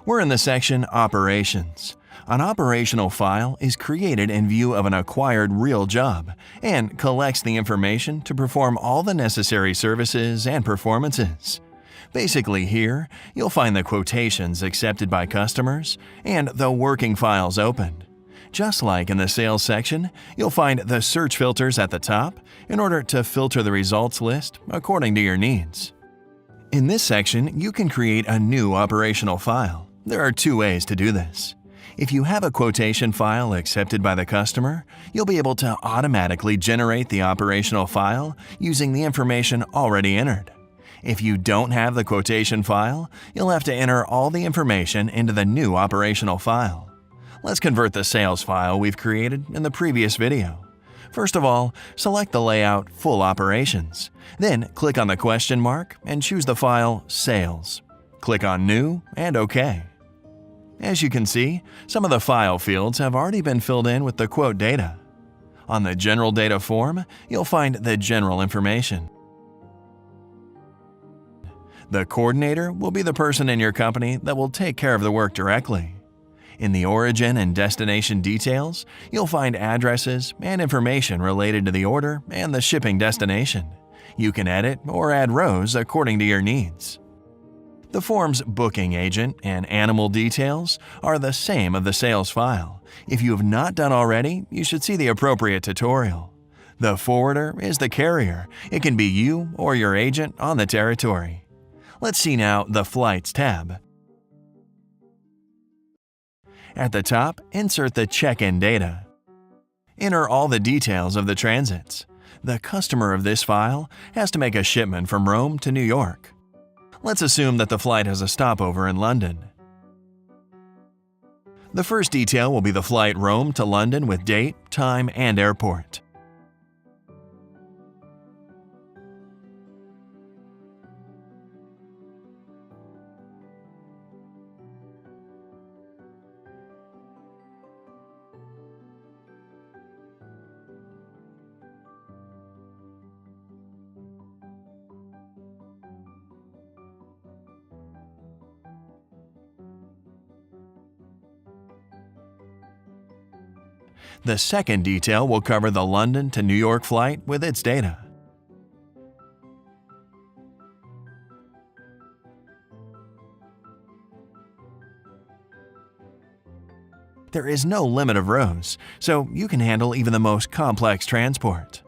We're in the section Operations. An operational file is created in view of an acquired real job and collects the information to perform all the necessary services and performances. Basically here, you'll find the quotations accepted by customers and the working files opened. Just like in the sales section, you'll find the search filters at the top in order to filter the results list according to your needs. In this section, you can create a new operational file. There are two ways to do this. If you have a quotation file accepted by the customer, you'll be able to automatically generate the operational file using the information already entered. If you don't have the quotation file, you'll have to enter all the information into the new operational file. Let's convert the sales file we've created in the previous video. First of all, select the layout Full Operations. Then click on the question mark and choose the file Sales. Click on New and OK. As you can see, some of the file fields have already been filled in with the quote data. On the General Data form, you'll find the general information. The coordinator will be the person in your company that will take care of the work directly. In the origin and destination details, you'll find addresses and information related to the order and the shipping destination. You can edit or add rows according to your needs. The form's booking agent and animal details are the same of the sales file. If you have not done already, you should see the appropriate tutorial. The forwarder is the carrier. It can be you or your agent on the territory. Let's see now the Flights tab. At the top, insert the check-in data. Enter all the details of the transits. The customer of this file has to make a shipment from Rome to New York. Let's assume that the flight has a stopover in London. The first detail will be the flight Rome to London with date, time, and airport. The second detail will cover the London to New York flight with its data. There is no limit of rows, so you can handle even the most complex transport.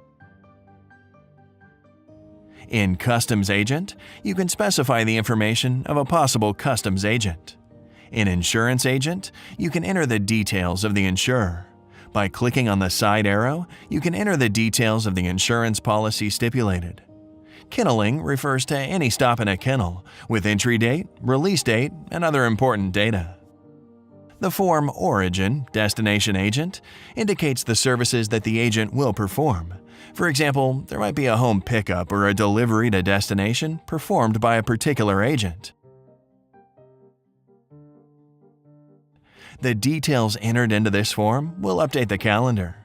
In Customs Agent, you can specify the information of a possible customs agent. In Insurance Agent, you can enter the details of the insurer. By clicking on the side arrow, you can enter the details of the insurance policy stipulated. Kenneling refers to any stop in a kennel, with entry date, release date, and other important data. The form Origin Destination Agent indicates the services that the agent will perform. For example, there might be a home pickup or a delivery to destination performed by a particular agent. The details entered into this form will update the calendar.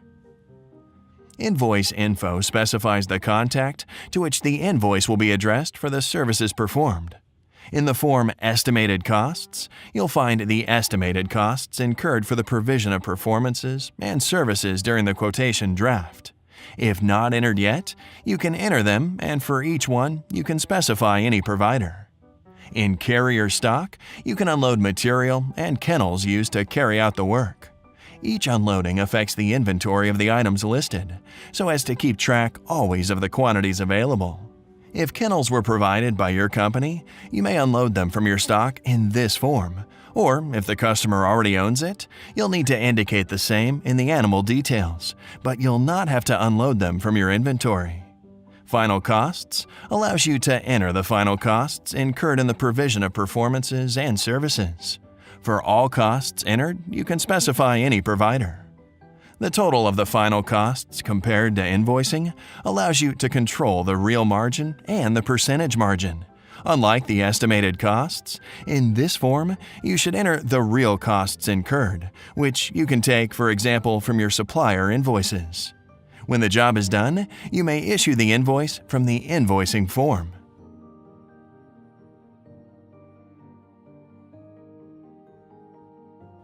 Invoice Info specifies the contact to which the invoice will be addressed for the services performed. In the form Estimated Costs, you'll find the estimated costs incurred for the provision of performances and services during the quotation draft. If not entered yet, you can enter them, and for each one, you can specify any provider. In Carrier Stock, you can unload material and kennels used to carry out the work. Each unloading affects the inventory of the items listed, so as to keep track always of the quantities available. If kennels were provided by your company, you may unload them from your stock in this form, or if the customer already owns it, you'll need to indicate the same in the animal details, but you'll not have to unload them from your inventory. Final Costs allows you to enter the final costs incurred in the provision of performances and services. For all costs entered, you can specify any provider. The total of the final costs compared to invoicing allows you to control the real margin and the percentage margin. Unlike the estimated costs, in this form, you should enter the real costs incurred, which you can take, for example, from your supplier invoices. When the job is done, you may issue the invoice from the invoicing form.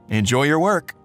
Enjoy your work!